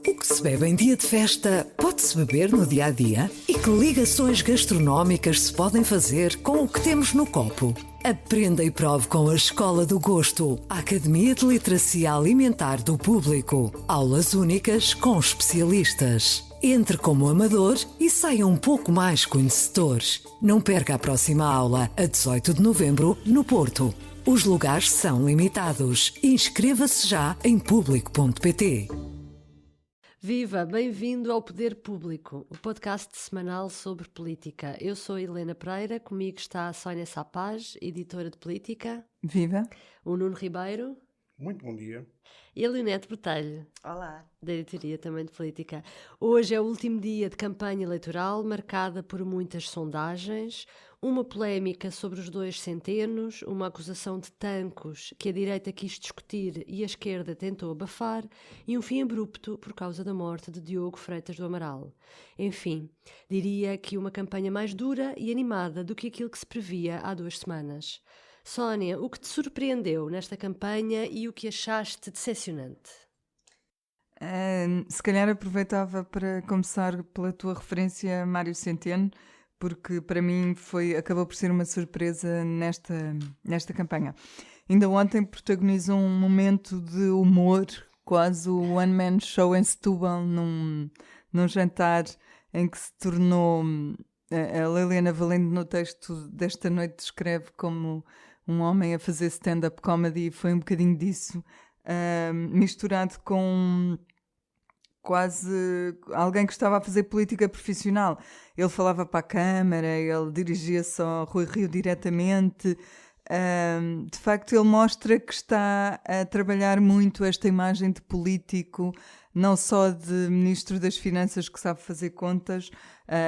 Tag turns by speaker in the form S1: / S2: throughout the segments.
S1: O que se bebe em dia de festa pode-se beber no dia a dia? E que ligações gastronómicas se podem fazer com o que temos no copo? Aprenda e prove com a Escola do Gosto, a Academia de Literacia Alimentar do Público. Aulas únicas com especialistas. Entre como amador e saia um pouco mais conhecedor. Não perca a próxima aula, a 18 de novembro, no Porto. Os lugares são limitados. Inscreva-se já em público.pt.
S2: Viva! Bem-vindo ao Poder Público, o podcast semanal sobre política. Eu sou Helena Pereira, comigo está a Sónia Sapaz, editora de política.
S3: Viva!
S2: O Nuno Ribeiro.
S4: Muito bom dia.
S2: E a Leonete Botelho.
S5: Olá.
S2: Da editoria também de política. Hoje é o último dia de campanha eleitoral, marcada por muitas sondagens, uma polémica sobre os 2 centenos, uma acusação de tancos que a direita quis discutir e a esquerda tentou abafar, e um fim abrupto por causa da morte de Diogo Freitas do Amaral. Enfim, diria que uma campanha mais dura e animada do que aquilo que se previa há 2 semanas. Sónia, o que te surpreendeu nesta campanha e o que achaste decepcionante?
S3: Se calhar aproveitava para começar pela tua referência a Mário Centeno, porque para mim acabou por ser uma surpresa nesta campanha. Ainda ontem protagonizou um momento de humor, quase o one-man show em Setúbal, num jantar em que se tornou... A Liliana Valente, no texto desta noite, descreve como um homem a fazer stand-up comedy, e foi um bocadinho disso, misturado com quase alguém que estava a fazer política profissional. Ele falava para a Câmara, ele dirigia-se ao Rui Rio diretamente. De facto, ele mostra que está a trabalhar muito esta imagem de político, não só de Ministro das Finanças que sabe fazer contas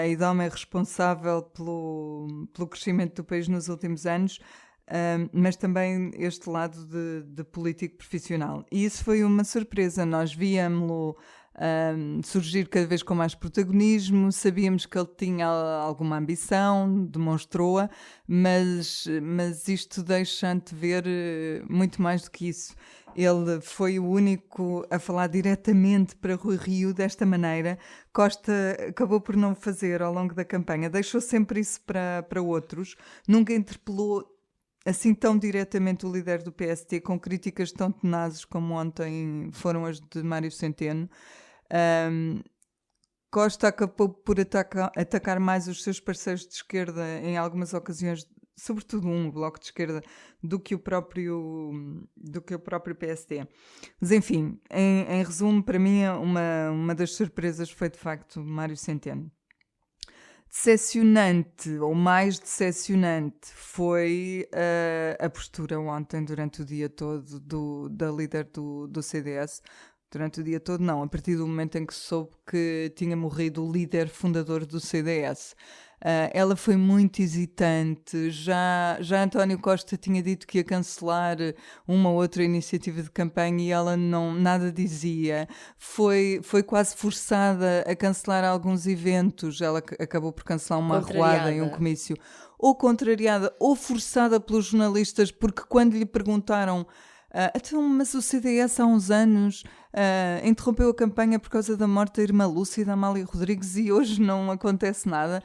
S3: e de homem responsável pelo crescimento do país nos últimos anos, mas também este lado de político profissional. E isso foi uma surpresa. Nós víamos-lo surgir cada vez com mais protagonismo, sabíamos que ele tinha alguma ambição, demonstrou-a, mas isto deixa-te ver muito mais do que isso. Ele foi o único a falar diretamente para Rui Rio desta maneira. Costa acabou por não fazer ao longo da campanha, deixou sempre isso para outros, nunca interpelou assim tão diretamente o líder do PST, com críticas tão tenazes como ontem foram as de Mário Centeno. Costa acabou por atacar mais os seus parceiros de esquerda em algumas ocasiões, sobretudo o Bloco de Esquerda, do que o próprio PST. Mas enfim, em resumo, para mim uma das surpresas foi de facto Mário Centeno. Decepcionante, ou mais decepcionante, foi a postura ontem, durante o dia todo, da líder do CDS. Durante o dia todo não, a partir do momento em que soube que tinha morrido o líder fundador do CDS. Ela foi muito hesitante, já António Costa tinha dito que ia cancelar uma ou outra iniciativa de campanha e ela nada dizia. Foi quase forçada a cancelar alguns eventos, ela acabou por cancelar uma arruada em um comício. Ou contrariada, ou forçada pelos jornalistas, porque quando lhe perguntaram então, mas o CDS há uns anos interrompeu a campanha por causa da morte da irmã Lúcia, da Amália Rodrigues, e hoje não acontece nada.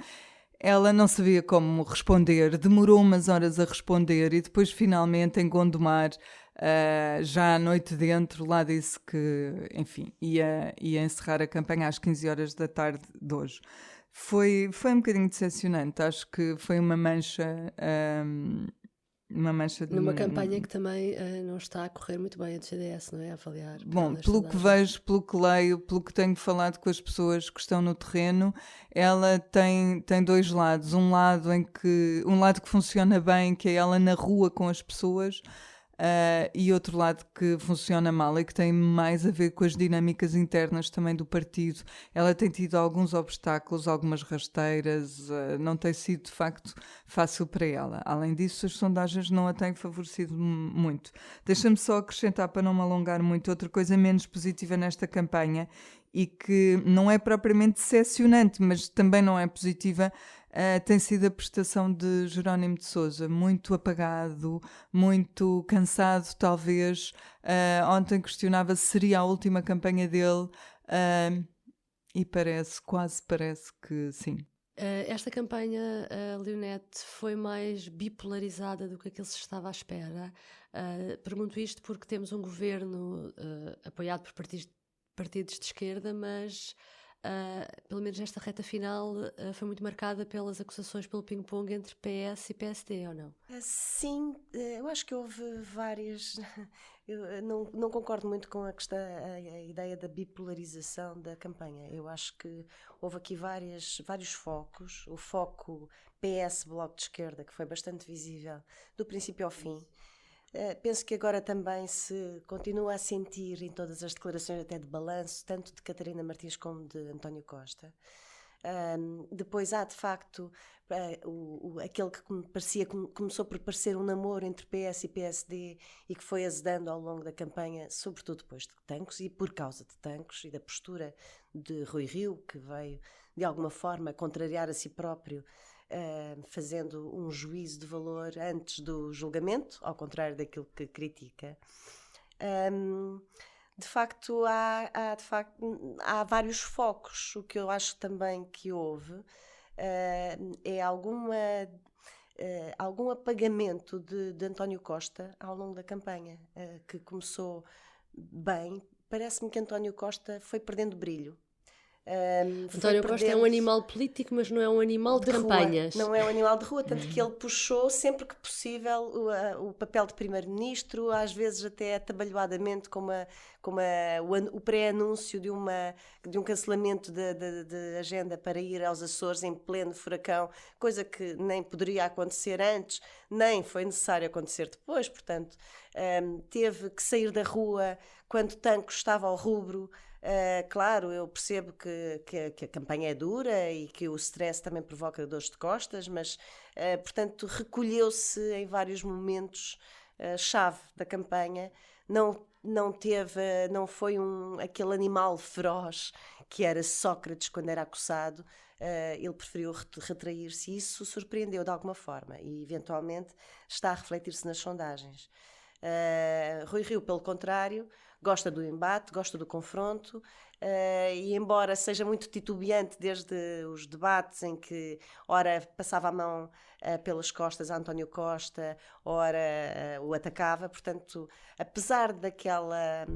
S3: Ela não sabia como responder, demorou umas horas a responder e depois finalmente em Gondomar, já à noite dentro, lá disse que, enfim, ia encerrar a campanha às 15 horas da tarde de hoje. Foi um bocadinho decepcionante, acho que foi uma mancha
S2: numa campanha que também não está a correr muito bem a do CDS, não é? A avaliar.
S3: Bom, pelo que vejo, pelo que leio, pelo que tenho falado com as pessoas que estão no terreno, ela tem 2 lados. Um lado que funciona bem, que é ela na rua com as pessoas, e outro lado que funciona mal e que tem mais a ver com as dinâmicas internas também do partido. Ela tem tido alguns obstáculos, algumas rasteiras, não tem sido de facto fácil para ela. Além disso, as sondagens não a têm favorecido muito. Deixa-me só acrescentar, para não me alongar muito, outra coisa menos positiva nesta campanha e que não é propriamente decepcionante, mas também não é positiva, tem sido a prestação de Jerónimo de Sousa, muito apagado, muito cansado talvez. Ontem questionava se seria a última campanha dele. E quase parece que sim.
S2: Esta campanha, Leonete, foi mais bipolarizada do que aquilo se estava à espera. Pergunto isto porque temos um governo apoiado por partidos de esquerda, mas pelo menos esta reta final foi muito marcada pelas acusações pelo ping-pong entre PS e PSD, ou não?
S4: Sim, eu acho que houve várias. Eu não concordo muito com a ideia da bipolarização da campanha. Eu acho que houve aqui vários focos. O foco PS-Bloco de Esquerda, que foi bastante visível do princípio ao fim. Penso que agora também se continua a sentir em todas as declarações até de balanço, tanto de Catarina Martins como de António Costa. Depois há de facto aquele que começou por parecer um namoro entre PS e PSD e que foi azedando ao longo da campanha, sobretudo depois de Tancos e por causa de Tancos e da postura de Rui Rio, que veio de alguma forma contrariar a si próprio, fazendo um juízo de valor antes do julgamento, ao contrário daquilo que critica. De facto, há vários focos. O que eu acho também que houve é algum apagamento de António Costa ao longo da campanha, que começou bem. Parece-me que António Costa foi perdendo brilho.
S2: António Costa é um animal político, mas não é um animal de campanhas.
S4: Rua. Não é um animal de rua, tanto que ele puxou sempre que possível o papel de primeiro-ministro, às vezes até atabalhoadamente com o pré-anúncio de um cancelamento de agenda para ir aos Açores em pleno furacão, coisa que nem poderia acontecer antes, nem foi necessário acontecer depois, portanto teve que sair da rua quando Tancos estava ao rubro. Claro, eu percebo que a campanha é dura e que o stress também provoca dores de costas, mas, portanto, recolheu-se em vários momentos chave da campanha. Não foi aquele animal feroz que era Sócrates quando era acossado. Ele preferiu retrair-se e isso surpreendeu de alguma forma e, eventualmente, está a refletir-se nas sondagens. Rui Rio, pelo contrário, gosta do embate, gosta do confronto, e embora seja muito titubeante desde os debates em que ora passava a mão pelas costas a António Costa, ora o atacava, portanto, apesar daquela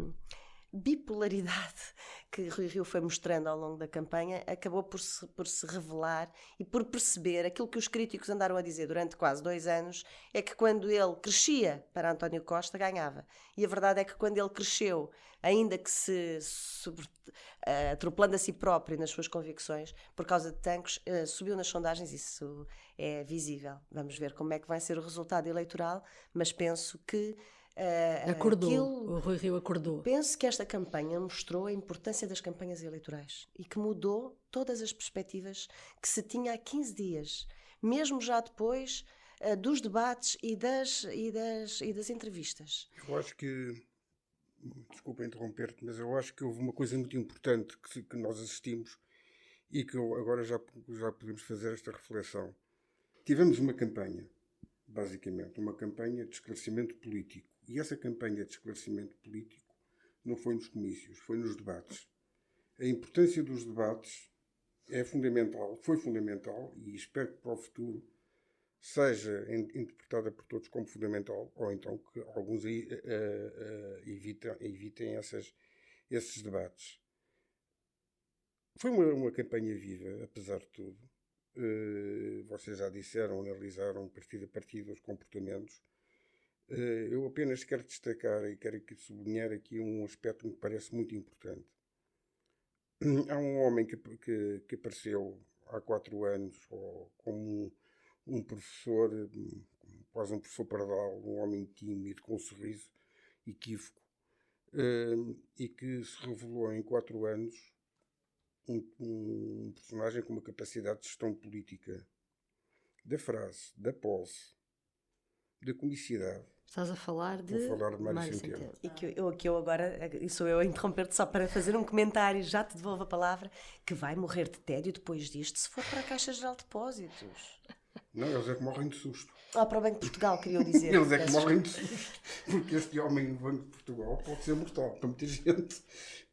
S4: bipolaridade que Rui Rio foi mostrando ao longo da campanha, acabou por se revelar e por perceber aquilo que os críticos andaram a dizer durante quase 2 anos, é que quando ele crescia para António Costa, ganhava. E a verdade é que quando ele cresceu, ainda que atropelando a si próprio nas suas convicções, por causa de Tancos, subiu nas sondagens, isso é visível. Vamos ver como é que vai ser o resultado eleitoral, mas penso que
S2: o Rui Rio acordou.
S4: Penso que esta campanha mostrou a importância das campanhas eleitorais e que mudou todas as perspectivas que se tinha há 15 dias, mesmo já depois dos debates e das entrevistas.
S5: Eu acho que, desculpa interromper-te, mas eu acho que houve uma coisa muito importante que nós assistimos e que agora já podemos fazer esta reflexão. Tivemos uma campanha, basicamente, uma campanha de esclarecimento político. E essa campanha de esclarecimento político não foi nos comícios, foi nos debates. A importância dos debates foi fundamental e espero que para o futuro seja interpretada por todos como fundamental, ou então que alguns evitem esses debates. Foi uma campanha viva, apesar de tudo. Vocês já disseram, analisaram partido a partido os comportamentos. Eu apenas quero destacar e quero sublinhar aqui um aspecto que me parece muito importante. Há um homem que apareceu há 4 anos como um professor, quase um professor pardal, um homem tímido, com um sorriso equívoco, e que se revelou em 4 anos um personagem com uma capacidade de gestão política, da frase, da pose, da comicidade.
S2: Estás a falar de
S5: Mário Centeno.
S4: E que eu agora, sou eu a interromper-te só para fazer um comentário, já te devolvo a palavra, que vai morrer de tédio depois disto se for para a Caixa Geral de Depósitos.
S5: Não, eles é que morrem de susto.
S4: Para o Banco de Portugal, queria dizer.
S5: Eles é que morrem de susto. Porque este homem no Banco de Portugal pode ser mortal para muita gente.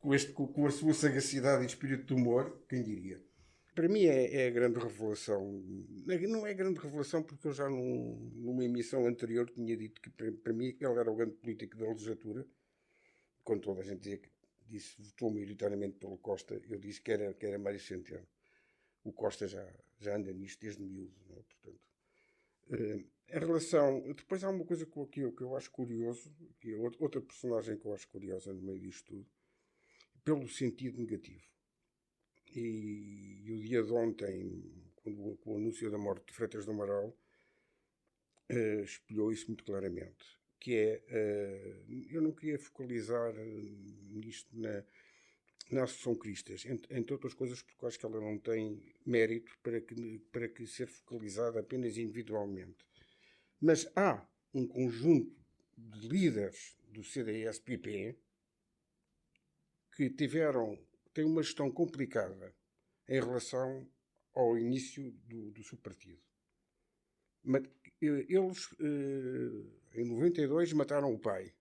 S5: Com a sua sagacidade e espírito de humor, quem diria? Para mim é a grande revelação. Não é grande revelação porque eu já numa emissão anterior tinha dito que para mim ele era o grande político da legislatura. Quando toda a gente votou maioritariamente pelo Costa, eu disse que era Mário Centeno. O Costa já anda nisto desde miúdo, não é? Portanto, em relação... Depois há uma coisa que eu acho curioso, que é outra personagem que eu acho curiosa no meio disto tudo, pelo sentido negativo. E o dia de ontem, com o anúncio da morte de Freitas do Amaral, espelhou isso muito claramente. Que é, eu não queria focalizar nisto na Associação Cristas, entre outras coisas porque eu acho que ela não tem mérito para que ser focalizada apenas individualmente. Mas há um conjunto de líderes do CDS-PP que têm uma gestão complicada em relação ao início do seu partido. Eles, em 92, mataram o pai.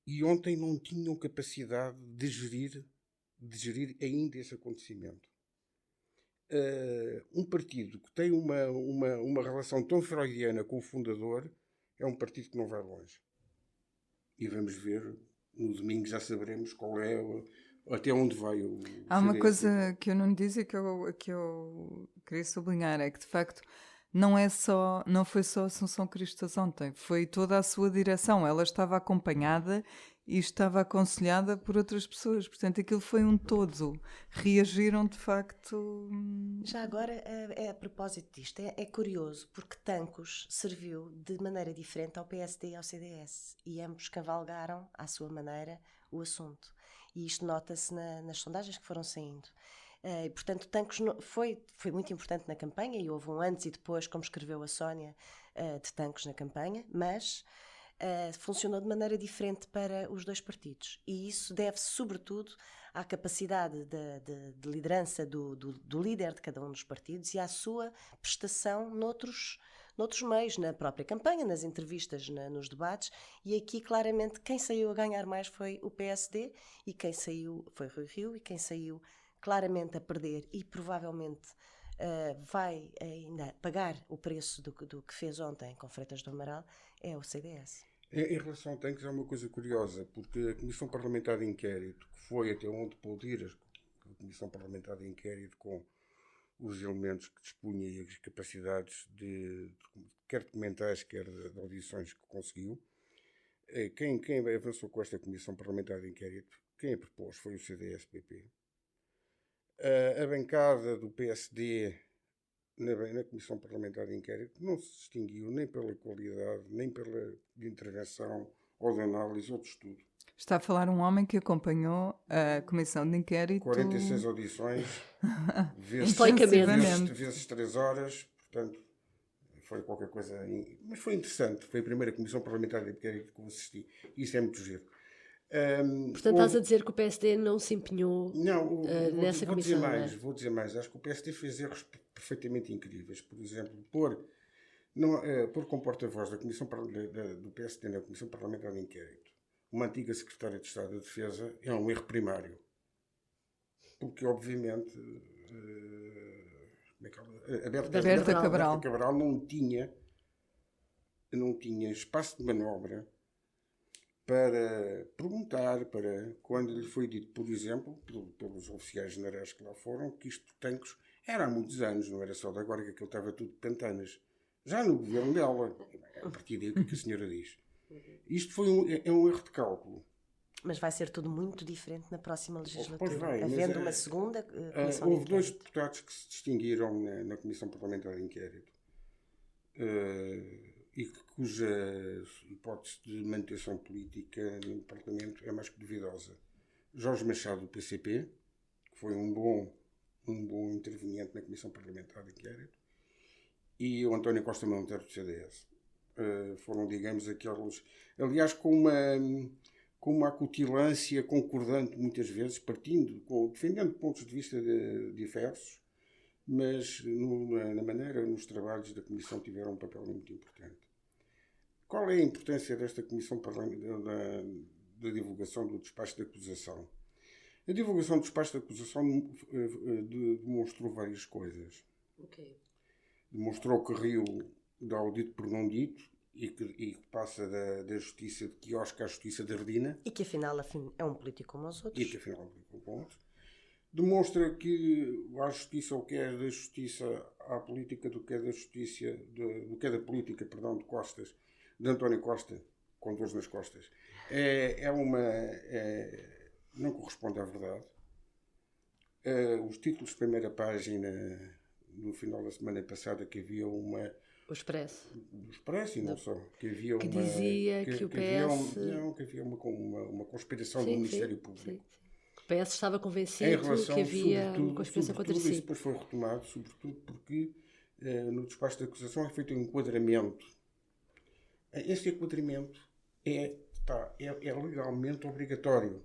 S5: E ontem não tinham capacidade de gerir ainda esse acontecimento. Um partido que tem uma relação tão freudiana com o fundador é um partido que não vai longe. E vamos ver, no domingo já saberemos até onde vai o
S3: Há uma
S5: CDS.
S3: coisa que eu não disse e que eu queria sublinhar, é que de facto não foi só a Assunção Cristas ontem, foi toda a sua direção. Ela estava acompanhada e estava aconselhada por outras pessoas, portanto aquilo foi um todo. Reagiram de facto.
S4: Já agora, a propósito disto, é curioso, porque Tancos serviu de maneira diferente ao PSD e ao CDS, e ambos cavalgaram, à sua maneira, o assunto. E isto nota-se nas sondagens que foram saindo. E, portanto, Tancos foi muito importante na campanha, e houve um antes e depois, como escreveu a Sónia, de Tancos na campanha, mas funcionou de maneira diferente para os dois partidos. E isso deve-se, sobretudo, à capacidade de liderança do líder de cada um dos partidos e à sua prestação noutros meios, na própria campanha, nas entrevistas, nos debates, e aqui claramente quem saiu a ganhar mais foi o PSD e quem saiu foi Rui Rio, e quem saiu claramente a perder e provavelmente vai ainda pagar o preço do que fez ontem com Freitas do Amaral é o CDS.
S5: Em relação ao Tancos é uma coisa curiosa, porque a Comissão Parlamentar de Inquérito, que foi até onde pôde ir, a Comissão Parlamentar de Inquérito com os elementos que dispunha e as capacidades quer documentais, quer de audições que conseguiu, quem avançou com esta Comissão Parlamentar de Inquérito, quem a propôs foi o CDS-PP. A bancada do PSD na Comissão Parlamentar de Inquérito não se distinguiu nem pela qualidade, nem pela intervenção ou de análise ou de estudo.
S3: Está a falar um homem que acompanhou a Comissão de Inquérito...
S5: 46 audições, vezes 3 horas, portanto, foi qualquer coisa... Mas foi interessante, foi a primeira Comissão Parlamentar de Inquérito que eu assisti, e isso é muito giro.
S2: Portanto, estás a dizer que o PSD não se empenhou nessa comissão?
S5: Vou dizer mais. Acho que o PSD fez erros perfeitamente incríveis. Por exemplo, pôr como porta-voz da Comissão do PSD na Comissão Parlamentar de Inquérito uma antiga Secretária de Estado da Defesa é um erro primário. Porque, obviamente, a Berta Cabral não tinha espaço de manobra para perguntar, quando lhe foi dito, por exemplo, pelos oficiais generais que lá foram, que isto de Tancos era há muitos anos, não era só de agora que aquilo estava tudo de pantanas. Já no governo dela, a partir daí, o que a senhora diz? Isto foi um erro de cálculo.
S4: Mas vai ser tudo muito diferente na próxima legislatura.
S5: Pois vai,
S4: havendo uma segunda comissão
S5: houve
S4: de
S5: 2 deputados que se distinguiram na Comissão Parlamentar de Inquérito. E cuja hipótese de manutenção política no Parlamento é mais que duvidosa. Jorge Machado, do PCP, que foi um bom interveniente na Comissão Parlamentar de Inquérito, e o António Costa Monteiro, do CDS. Foram, digamos, aqueles... Aliás, com uma acutilância concordante, muitas vezes, defendendo pontos de vista diversos, mas na maneira, nos trabalhos da Comissão tiveram um papel muito importante. Qual é a importância desta Comissão da divulgação do despacho de acusação? A divulgação do despacho de acusação demonstrou várias coisas.
S2: Okay.
S5: Demonstrou que riu do dito por não dito e que passa da justiça de quiosque à justiça de Ardina.
S4: E que afinal é um político como os outros.
S5: E que afinal é um político como os outros. Demonstra que a justiça, o que é da justiça à política, do que é da justiça, do que é da política, perdão, de Costas, de António Costa, com dores nas costas, não corresponde à verdade. Os títulos de primeira página, no final da semana passada, que havia uma...
S2: O Expresso.
S5: O Expresso, e não só. Que havia
S2: que
S5: uma...
S2: dizia que o PS...
S5: que havia uma conspiração do
S2: sim,
S5: Ministério
S2: sim,
S5: Público.
S2: Sim. O PS estava convencido que havia uma conspiração contra si.
S5: Isso depois foi retomado, sobretudo porque no despacho de acusação é feito um enquadramento. Esse enquadramento é legalmente obrigatório.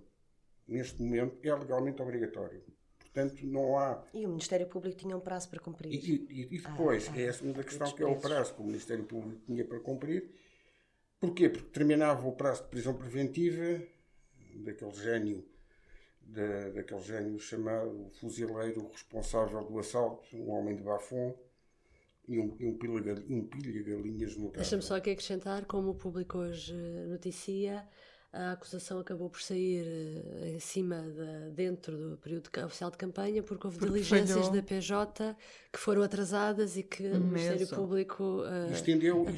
S5: Neste momento é legalmente obrigatório. Portanto, não há...
S4: E o Ministério Público tinha um prazo para cumprir.
S5: E depois, é a segunda questão, que é o prazo que o Ministério Público tinha para cumprir. Porquê? Porque terminava o prazo de prisão preventiva daquele gênio chamado fuzileiro responsável do assalto, um homem de bafom e um pilha-galinhas no carro.
S2: Deixa-me só aqui acrescentar, como o público hoje noticia, a acusação acabou por sair dentro do período oficial de campanha, porque houve diligências da PJ que foram atrasadas e que o Ministério Público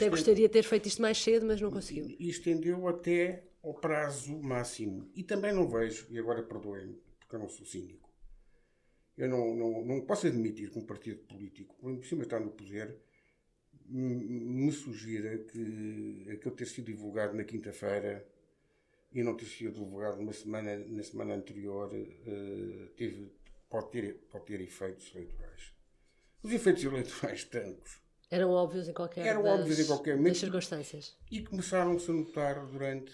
S2: gostaria de ter feito isto mais cedo, mas não conseguiu.
S5: E estendeu até ao prazo máximo. E também não vejo, e agora perdoem-me, porque eu não sou cínico, eu não posso admitir que um partido político, por cima está no poder, me sugira que aquele ter sido divulgado na quinta-feira e não ter sido divulgado na semana anterior pode ter efeitos eleitorais. Os efeitos eleitorais tantos
S2: eram óbvios em qualquer das circunstâncias.
S5: E começaram-se a notar durante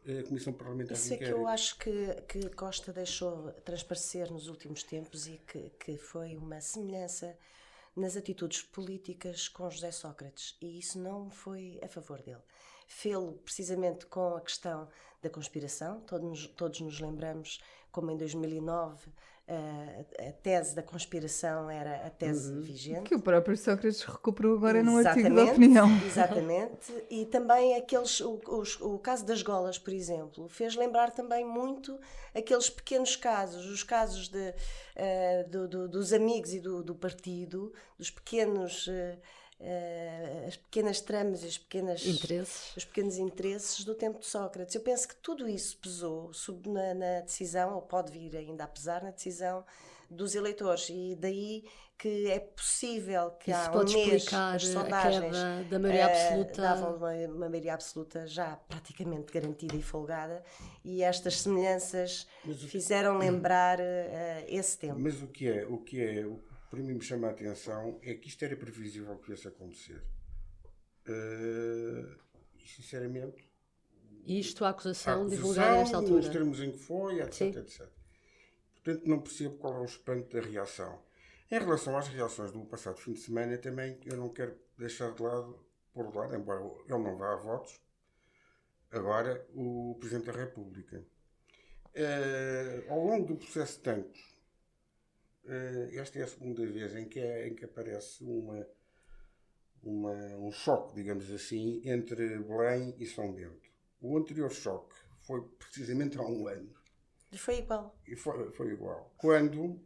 S5: a Comissão Parlamentar de Inquérito.
S4: Isso é que eu acho que Costa deixou transparecer nos últimos tempos e que foi uma semelhança nas atitudes políticas com José Sócrates. E isso não foi a favor dele. Fê-lo precisamente com a questão da conspiração. Todos nos lembramos como em 2009 a tese da conspiração era a tese vigente.
S3: Que o próprio Sócrates recuperou agora num artigo da opinião.
S4: Exatamente. E também o caso das golas, por exemplo, fez lembrar também muito aqueles pequenos casos, os casos dos amigos e do partido, dos pequenos... as pequenas tramas e os pequenos interesses do tempo de Sócrates. Eu penso que tudo isso pesou na decisão, ou pode vir ainda a pesar na decisão dos eleitores, e daí que é possível que há um mês as sondagens
S2: da maioria absoluta
S4: davam uma maioria absoluta já praticamente garantida e folgada, e estas semelhanças fizeram lembrar esse tempo.
S5: Mas o que para mim me chama a atenção é que isto era previsível que viesse a acontecer. Sinceramente...
S2: Isto, a acusação divulgada nesta altura.
S5: Os termos em que foi, etc, etc. Portanto, não percebo qual é o espanto da reação. Em relação às reações do passado fim de semana, também eu não quero deixar pôr de lado, embora ele não vá a votos, agora o Presidente da República. Ao longo do processo de tantos, esta é a segunda vez em que aparece um choque, digamos assim, entre Belém e São Bento. O anterior choque foi precisamente há um ano.
S4: E foi igual.
S5: E foi igual. Quando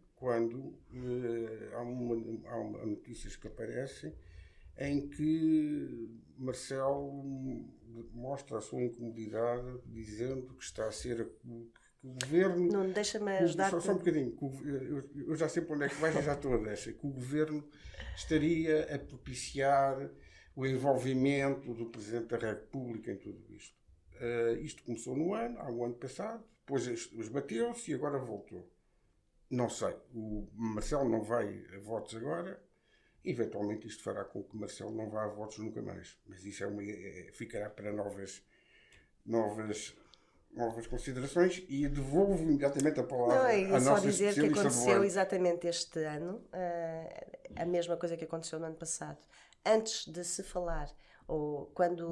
S5: há notícias que aparecem em que Marcelo mostra a sua incomodidade dizendo que está a ser... o governo...
S4: Não, deixa-me ajudar...
S5: Só um bocadinho. Eu já sei para onde é que vais e já estou a deixar. Que o governo estaria a propiciar o envolvimento do Presidente da República em tudo isto. Isto começou há um ano passado, depois esbateu-se e agora voltou. Não sei. O Marcelo não vai a votos agora. Eventualmente isto fará com que Marcelo não vá a votos nunca mais. Mas isso ficará para novas novas considerações e devolvo imediatamente a palavra
S4: Não,
S5: à
S4: é só
S5: nossa
S4: dizer que
S5: especialista do
S4: aconteceu
S5: ano.
S4: exatamente este ano, a mesma coisa que aconteceu no ano passado. Antes de se falar, ou quando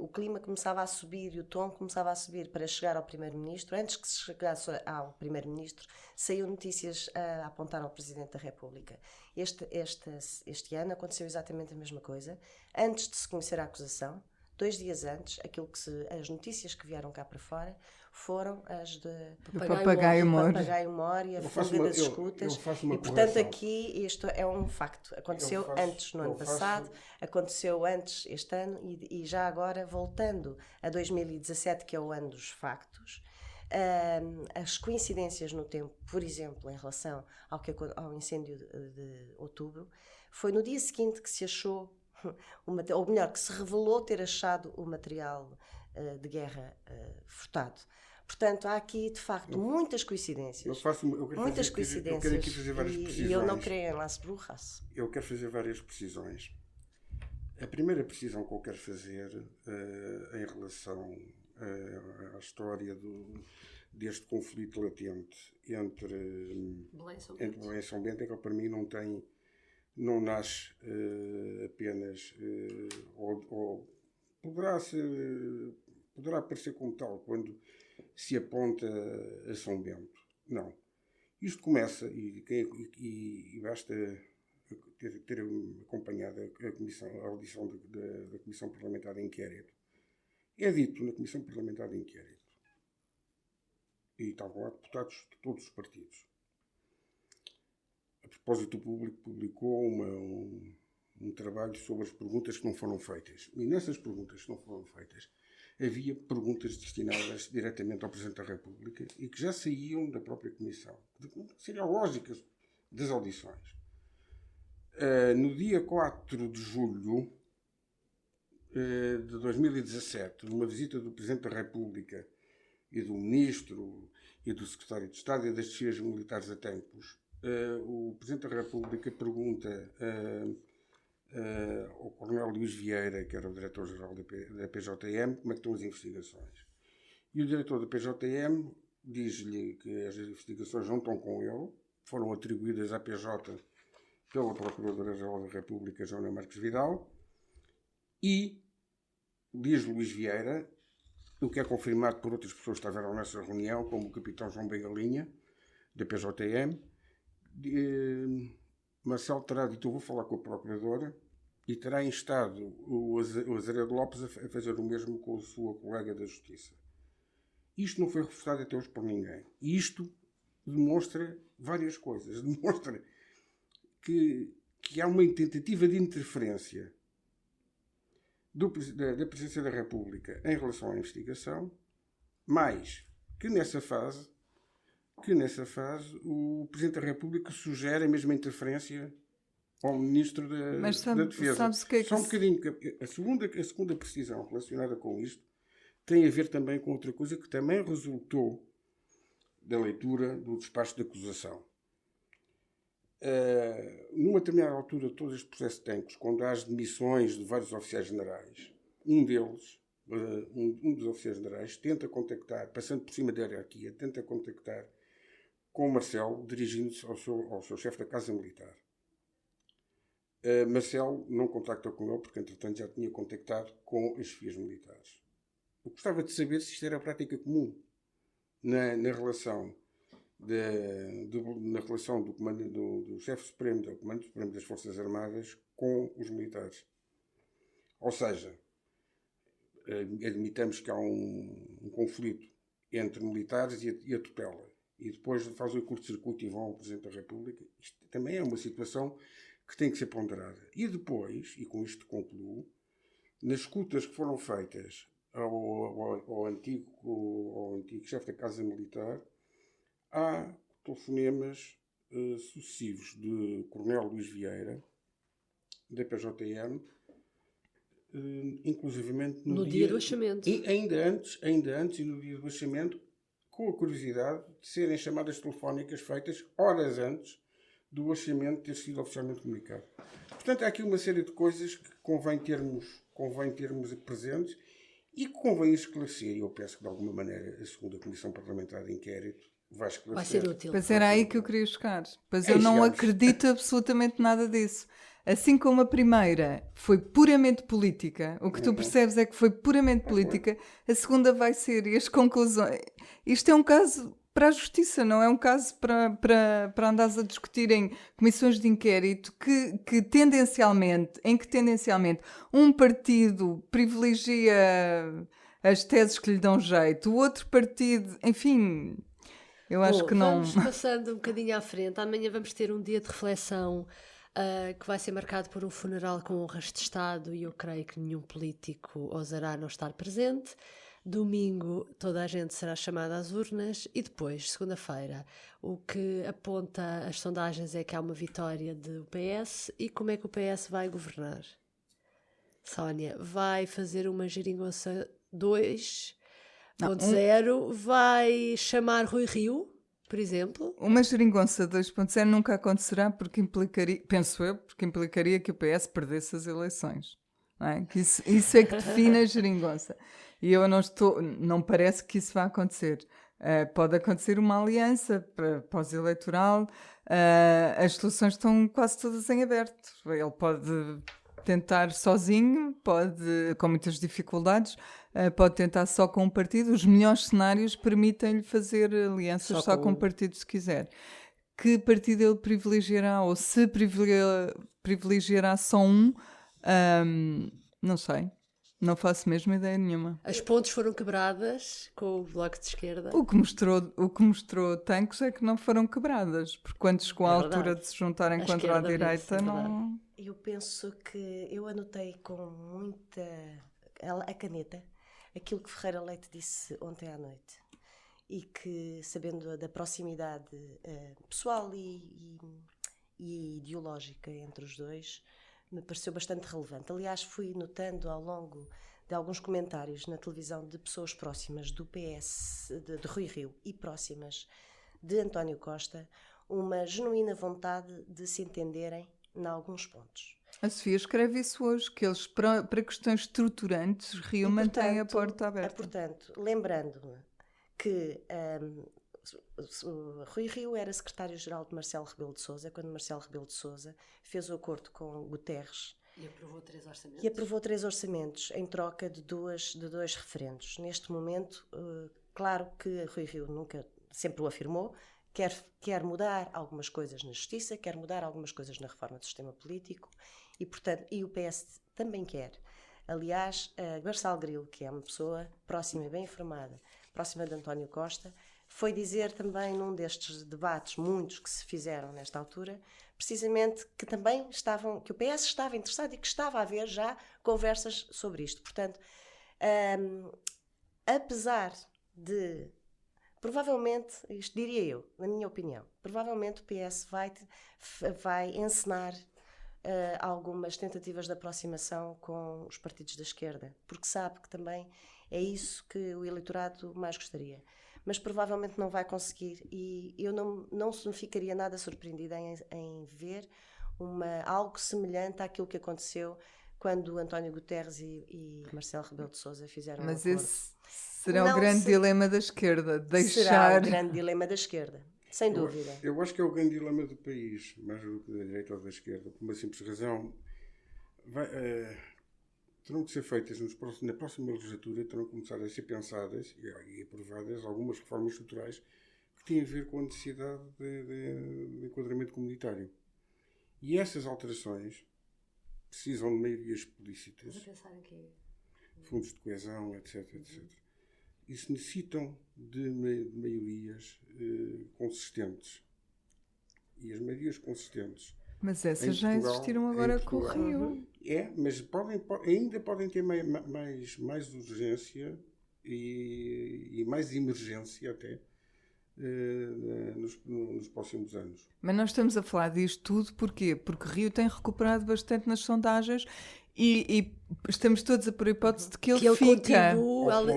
S4: o clima começava a subir e o tom começava a subir para chegar ao Primeiro-Ministro, antes que se chegasse ao Primeiro-Ministro, saíram notícias a apontar ao Presidente da República. Este ano aconteceu exatamente a mesma coisa. Antes de se conhecer a acusação, 2 dias antes, as notícias que vieram cá para fora foram as de
S3: Papagaio Mor
S4: e a fuga das escutas. E, portanto,
S5: correção.
S4: aqui isto é um facto. Aconteceu antes no ano passado, aconteceu antes este ano e já agora, voltando a 2017, que é o ano dos factos, as coincidências no tempo, por exemplo, em relação ao incêndio de outubro, foi no dia seguinte que se achou, ou melhor, que se revelou ter achado o material de guerra furtado. Portanto, há aqui, de facto, muitas coincidências. Muitas coincidências.
S5: Eu quero aqui fazer várias precisões.
S4: E eu não creio em las brujas.
S5: Eu quero fazer várias precisões. A primeira precisão que eu quero fazer em relação à história deste conflito latente entre Belém e São Bento é que para mim não nasce apenas ou poderá aparecer como tal quando se aponta a São Bento. Não. Isto começa, e basta ter acompanhado a audição da Comissão Parlamentar de Inquérito. É dito na Comissão Parlamentar de Inquérito, e estavam lá deputados de todos os partidos. A propósito, o Público publicou um trabalho sobre as perguntas que não foram feitas. E nessas perguntas que não foram feitas, havia perguntas destinadas diretamente ao Presidente da República e que já saíam da própria Comissão. Seriam lógicas das audições. No dia 4 de julho de 2017, numa visita do Presidente da República e do Ministro e do Secretário de Estado e das Descidas Militares a Tempos, o Presidente da República pergunta ao Coronel Luís Vieira, que era o Diretor-Geral da PJM, como é que estão as investigações. E o Diretor da PJM diz-lhe que as investigações não estão com ele, foram atribuídas à PJ pela Procuradora-Geral da República, Joana Marques Vidal, e diz Luís Vieira, o que é confirmado por outras pessoas que estiveram nessa reunião, como o Capitão João Bengalinha, da PJM, Marcelo terá dito: eu vou falar com a Procuradora, e terá instado o Azeredo Lopes a fazer o mesmo com a sua colega da Justiça. Isto não foi refutado até hoje por ninguém. E isto demonstra várias coisas. Demonstra que há uma tentativa de interferência da Presidência da República em relação à investigação, mas que nessa fase o Presidente da República sugere a mesma interferência ao Ministro da Defesa.
S3: Sabes o que é que
S5: Só um bocadinho. A segunda precisão relacionada com isto tem a ver também com outra coisa que também resultou da leitura do despacho de acusação. Numa determinada altura de todo este processo de Tancos, quando há as demissões de vários oficiais generais, um dos oficiais generais tenta contactar, passando por cima da hierarquia, tenta contactar com o Marcelo, dirigindo-se ao seu chefe da Casa Militar. Marcelo não contacta com ele, porque entretanto já tinha contactado com as chefias militares. Eu gostava de saber se isto era a prática comum na relação do chefe supremo, do Comando Supremo das Forças Armadas com os militares. Ou seja, admitamos que há um conflito entre militares e a tutela, e depois fazem o curto-circuito e vão ao Presidente da República. Isto também é uma situação que tem que ser ponderada. E depois, e com isto concluo, nas escutas que foram feitas ao antigo chefe da Casa Militar, há telefonemas sucessivos de Coronel Luís Vieira, da PJM, inclusivamente
S2: no dia do achamento.
S5: E ainda antes e no dia do achamento, com a curiosidade de serem chamadas telefónicas feitas horas antes do achamento ter sido oficialmente comunicado. Portanto, há aqui uma série de coisas que convém termos presentes E convém esclarecer, e eu penso que de alguma maneira a segunda Comissão Parlamentar de Inquérito vai esclarecer.
S2: Vai ser útil.
S3: Pois era aí que eu queria chegar. Pois
S5: Aí
S3: eu não
S5: chegamos.
S3: acredito absolutamente nada disso. Assim como a primeira foi puramente política, o que tu percebes é que foi puramente política, a segunda vai ser, e as conclusões... Isto é um caso para a justiça, não é um caso para andares a discutir em comissões de inquérito que tendencialmente um partido privilegia as teses que lhe dão jeito, o outro partido, enfim... Eu acho
S2: Bom,
S3: que não...
S2: vamos passando um bocadinho à frente. Amanhã vamos ter um dia de reflexão que vai ser marcado por um funeral com honras de Estado e eu creio que nenhum político ousará não estar presente. Domingo toda a gente será chamada às urnas e depois, segunda-feira, o que aponta as sondagens é que há uma vitória do PS. E como é que o PS vai governar? Sónia, vai fazer uma geringonça 2.0, vai chamar Rui Rio, por exemplo?
S3: Uma geringonça 2.0 nunca acontecerá porque implicaria, penso eu, porque implicaria que o PS perdesse as eleições. Não é? Que isso é que define a geringonça. E eu não parece que isso vá acontecer. Pode acontecer uma aliança pós-eleitoral. As soluções estão quase todas em aberto. Ele pode tentar sozinho, pode, com muitas dificuldades, pode tentar só com um partido. Os melhores cenários permitem-lhe fazer alianças só com um partido, se quiser. Que partido ele privilegiará, ou se privilegiará só um, não sei. Não faço mesmo ideia nenhuma.
S2: As pontes foram quebradas com o Bloco de Esquerda.
S3: O que mostrou Tancos é que não foram quebradas, porque quando chegou à altura de se juntarem contra a direita, não...
S4: Eu penso que eu anotei com muita a caneta aquilo que Ferreira Leite disse ontem à noite e que, sabendo da proximidade pessoal e ideológica entre os dois, me pareceu bastante relevante. Aliás, fui notando ao longo de alguns comentários na televisão de pessoas próximas do PS, de Rui Rio, e próximas de António Costa, uma genuína vontade de se entenderem em alguns pontos.
S3: A Sofia escreve isso hoje, que eles, para questões estruturantes, Rio mantém a porta aberta.
S4: Portanto, lembrando-me que Rui Rio era secretário-geral de Marcelo Rebelo de Sousa quando Marcelo Rebelo de Sousa fez o acordo com Guterres
S2: e aprovou 3 orçamentos
S4: em troca de dois referendos. Neste momento, claro que Rui Rio sempre o afirmou, quer mudar algumas coisas na justiça, quer mudar algumas coisas na reforma do sistema político e, portanto, e o PS também quer. Aliás, Gonçalo Grilo, que é uma pessoa próxima e bem informada, próxima de António Costa, foi dizer também num destes debates, muitos que se fizeram nesta altura, precisamente que também que o PS estava interessado e que estava a haver já conversas sobre isto. Portanto, apesar de, provavelmente, isto diria eu, na minha opinião, provavelmente o PS vai encenar algumas tentativas de aproximação com os partidos da esquerda, porque sabe que também é isso que o eleitorado mais gostaria. Mas provavelmente não vai conseguir e eu não ficaria nada surpreendida em ver algo semelhante àquilo que aconteceu quando António Guterres e Marcelo Rebelo de Sousa fizeram um acordo.
S3: Mas esse será o grande dilema da esquerda,
S4: Será o grande dilema da esquerda, sem dúvida.
S5: Eu acho que é o grande dilema do país, mais do que da direita ou da esquerda, por uma simples razão. Terão de ser feitas na próxima legislatura, terão de começar a ser pensadas e aprovadas algumas reformas estruturais que têm a ver com a necessidade de enquadramento comunitário. E essas alterações precisam de maiorias explícitas, fundos de coesão, etc. Isso necessitam de maiorias consistentes. E as maiorias consistentes...
S3: Mas essas já existiram agora com o Rio.
S5: Mas ainda podem ter mais urgência e mais emergência até nos próximos anos.
S3: Mas nós estamos a falar disto tudo porquê? Porque Rio tem recuperado bastante nas sondagens e estamos todos a pôr a hipótese de que ele fica.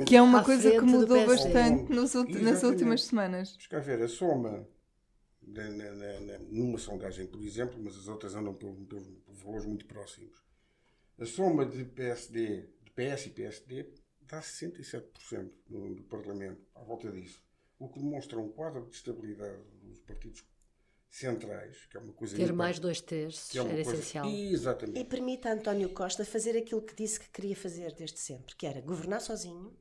S3: Que é uma coisa que mudou bastante nas últimas semanas.
S5: Vamos cá ver, a soma... numa sondagem, por exemplo, mas as outras andam por valores muito próximos. A soma de PS e PSD dá 67% do Parlamento à volta disso, o que demonstra um quadro de estabilidade dos partidos centrais, que é uma coisa...
S2: Ter mais 2/3 era essencial.
S5: Exatamente.
S4: E permite a António Costa fazer aquilo que disse que queria fazer desde sempre, que era governar sozinho,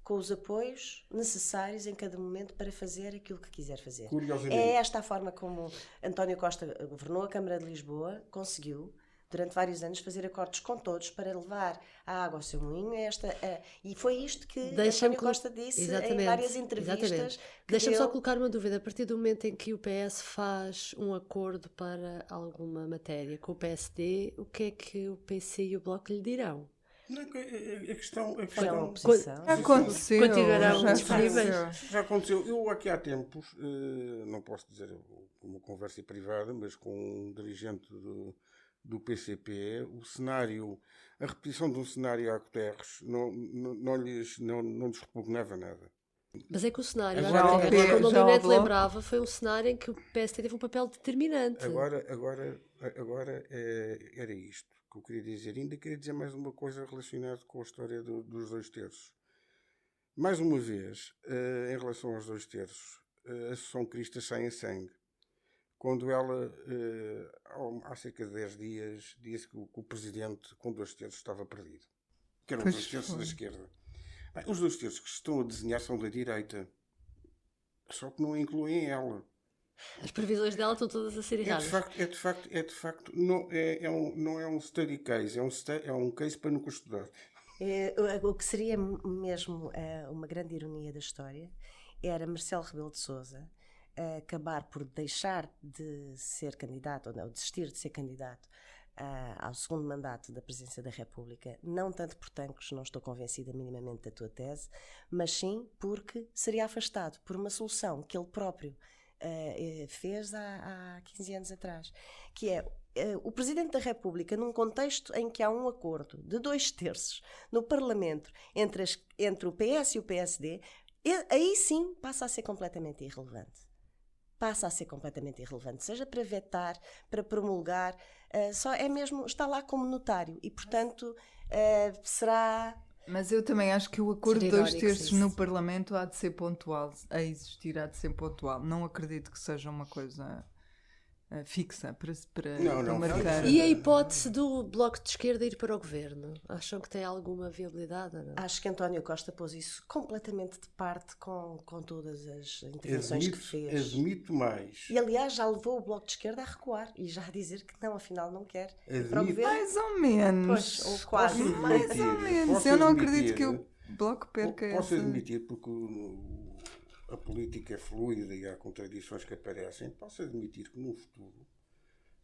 S4: com os apoios necessários em cada momento para fazer aquilo que quiser fazer.
S5: Curiosamente.
S4: É esta a forma como António Costa governou a Câmara de Lisboa, conseguiu, durante vários anos, fazer acordos com todos para levar a água ao seu moinho. E foi isto que António Costa disse em várias entrevistas.
S2: Deixa-me só colocar uma dúvida. A partir do momento em que o PS faz um acordo para alguma matéria com o PSD, o que é que o PC e o Bloco lhe dirão?
S5: Não, a questão
S3: Já aconteceu.
S2: Continuarão disponíveis.
S5: Já aconteceu. Eu aqui há tempos, não posso dizer uma conversa privada, mas com um dirigente do PCP, a repetição de um cenário a Guterres não lhes repugnava nada.
S2: Mas é que o cenário,
S5: Agora,
S2: como a Leonete lembrava, foi um cenário em que o PSD teve um papel determinante.
S5: Agora era isto que eu queria dizer. Ainda queria dizer mais uma coisa relacionada com a história dos 2/3. Mais uma vez, em relação aos 2/3, a Associação Crista sai em sangue. Quando ela, há cerca de 10 dias, disse que o presidente com 2/3 estava perdido. Que eram os 2/3 da esquerda. Bem, os 2/3 que estão a desenhar são da direita. Só que não incluem ela.
S2: As previsões dela estão todas a ser erradas.
S5: É de facto, não é um study case, é um case para nunca estudar.
S4: O que seria mesmo uma grande ironia da história era Marcelo Rebelo de Sousa acabar por deixar de ser candidato, ou não, desistir de ser candidato ao segundo mandato da Presidência da República, não tanto por Tancos, não estou convencida minimamente da tua tese, mas sim porque seria afastado por uma solução que ele próprio fez há 15 anos atrás, que é o Presidente da República, num contexto em que há um acordo de 2/3 no Parlamento entre o PS e o PSD, aí sim passa a ser completamente irrelevante. Seja para vetar, para promulgar, só é mesmo, está lá como notário e, portanto, será...
S3: Mas eu também acho que o acordo de 2/3 no Parlamento há de ser pontual, há de ser pontual. Não acredito que seja uma coisa fixa para marcar.
S2: E a hipótese do Bloco de Esquerda ir para o governo? Acham que tem alguma viabilidade? Ou não?
S4: Acho que António Costa pôs isso completamente de parte com todas as intervenções que fez.
S5: Admito mais.
S4: E aliás já levou o Bloco de Esquerda a recuar e já a dizer que não, afinal não quer ir para o governo.
S3: Mais ou menos.
S4: Pois, ou quase.
S3: Mais ou menos. Eu não acredito que o Bloco perca essa...
S5: Posso admitir, porque a política é fluida e há contradições que aparecem. Posso admitir que no futuro,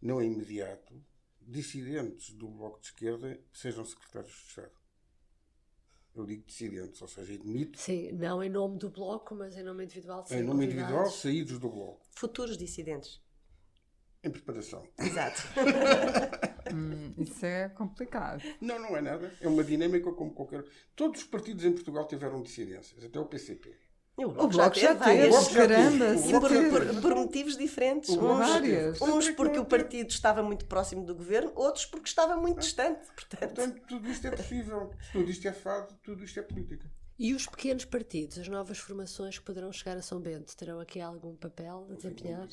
S5: não é imediato, dissidentes do Bloco de Esquerda sejam secretários de Estado. Eu digo dissidentes, ou seja, admito...
S2: Sim, não em nome do Bloco, mas em nome individual.
S5: Em nome individual, saídos do Bloco.
S4: Futuros dissidentes.
S5: Em preparação.
S4: Exato.
S3: Isso é complicado.
S5: Não é nada. É uma dinâmica como qualquer... Todos os partidos em Portugal tiveram dissidências, até o PCP.
S3: O Bloco já teve, caramba.
S4: E por motivos diferentes. Uns porque
S5: não
S4: o partido estava muito próximo do governo, outros porque estava muito distante.
S5: Portanto, tudo isto é possível. Tudo isto é fado, tudo isto é política.
S2: E os pequenos partidos, as novas formações que poderão chegar a São Bento, terão aqui algum papel a desempenhar?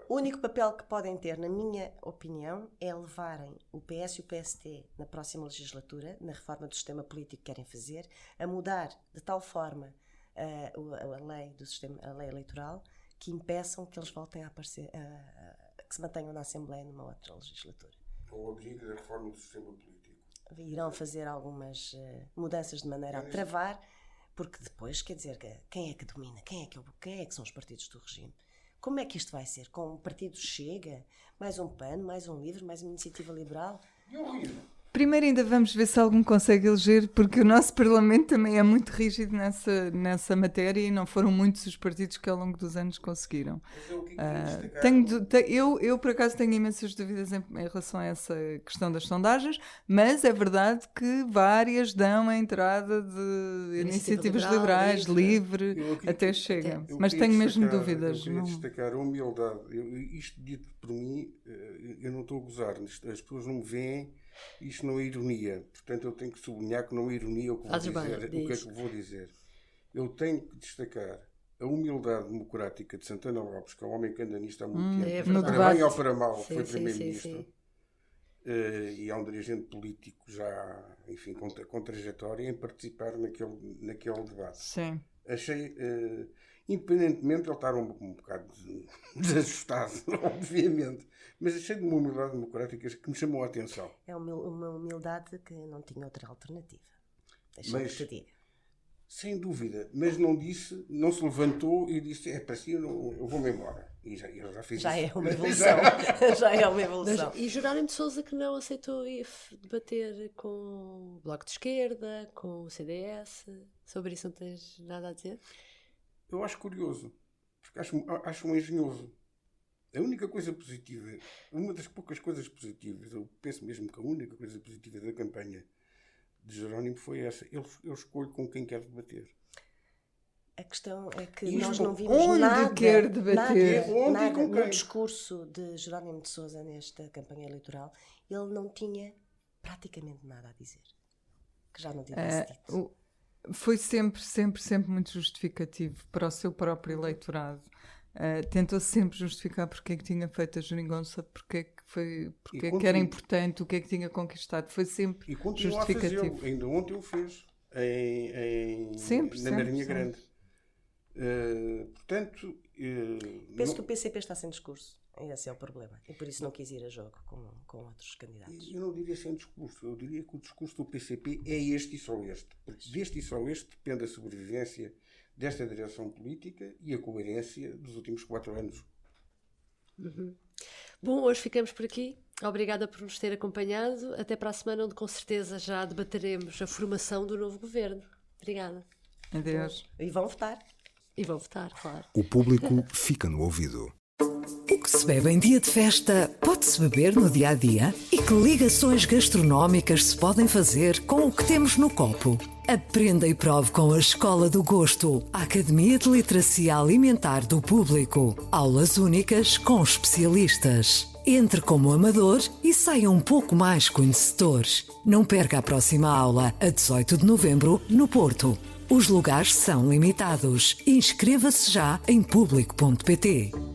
S4: O único papel que podem ter, na minha opinião, é levarem o PS e o PSD na próxima legislatura, na reforma do sistema político que querem fazer, a mudar de tal forma a lei do sistema, a lei eleitoral, que impeçam que eles voltem a aparecer, que se mantenham na Assembleia numa outra legislatura.
S5: O objetivo da reforma do sistema político.
S4: Irão fazer algumas mudanças de maneira a travar, porque depois, quer dizer, quem é que domina? Quem é que são os partidos do regime? Como é que isto vai ser? Com um partido Chega? Mais um PAN? Mais um LIVRE? Mais uma Iniciativa Liberal?
S5: E horrível.
S3: Primeiro ainda vamos ver se algum consegue eleger, porque o nosso Parlamento também é muito rígido nessa matéria e não foram muitos os partidos que ao longo dos anos conseguiram. Eu por acaso tenho imensas dúvidas em relação a essa questão das sondagens, mas é verdade que várias dão a entrada de iniciativas liberais, livre, até chega. Mas tenho mesmo dúvidas.
S5: Eu queria destacar a humildade. Isto dito por mim, eu não estou a gozar. As pessoas não me veem. Isto não é ironia, portanto eu tenho que sublinhar que não é ironia o que vou dizer. O que é que vou dizer? Eu tenho que destacar a humildade democrática de Santana Lopes, que é um homem que anda nisto há muito tempo, para bem ou para mal, foi primeiro-ministro. E é um dirigente político já, enfim, com trajetória em participar naquele debate.
S3: Sim.
S5: Achei, independentemente de ele estar um bocado desajustado, obviamente, mas achei de uma humildade democrática que me chamou a atenção.
S4: É uma humildade que não tinha outra alternativa. Deixa-me que te diga.
S5: Sem dúvida, mas não se levantou e disse, é para si, eu vou-me embora. E já fiz
S4: já
S5: isso.
S4: É uma evolução. Já é uma evolução.
S2: E Jerónimo de Sousa que não aceitou ir debater com o Bloco de Esquerda, com o CDS, sobre isso não tens nada a dizer?
S5: Eu acho curioso, porque acho um engenhoso. A única coisa positiva, uma das poucas coisas positivas, eu penso mesmo que a única coisa positiva da campanha de Jerónimo foi essa. Eu escolho com quem quer debater.
S4: A questão é que nós não vimos
S3: onde
S4: nada,
S3: quer debater?
S4: nada no discurso de Jerónimo de Sousa nesta campanha eleitoral. Ele não tinha praticamente nada a dizer que já não tivesse dito.
S3: Foi sempre muito justificativo para o seu próprio eleitorado. Tentou sempre justificar porque é que tinha feito a geringonça, porque é que era importante, o que é que tinha conquistado. Foi sempre justificativo.
S5: A fazê-lo. Ainda ontem o fez na Marinha Grande. Portanto,
S4: penso que o PCP está sem discurso. Esse é o problema. E por isso não quis ir a jogo com outros candidatos.
S5: Eu não diria sem discurso. Eu diria que o discurso do PCP é este e só este. Porque deste e só este depende a sobrevivência desta direção política e a coerência dos últimos 4 anos.
S2: Bom, hoje ficamos por aqui. Obrigada por nos ter acompanhado. Até para a semana, onde com certeza já debateremos a formação do novo governo. Obrigada.
S3: Adeus.
S4: E vão votar.
S2: E vão votar, claro.
S6: O público fica no ouvido.
S1: O que se bebe em dia de festa pode-se beber no dia a dia? E que ligações gastronómicas se podem fazer com o que temos no copo? Aprenda e prove com a Escola do Gosto, a Academia de Literacia Alimentar do Público. Aulas únicas com especialistas. Entre como amador e saia um pouco mais conhecedor. Não perca a próxima aula, a 18 de novembro, no Porto. Os lugares são limitados. Inscreva-se já em público.pt.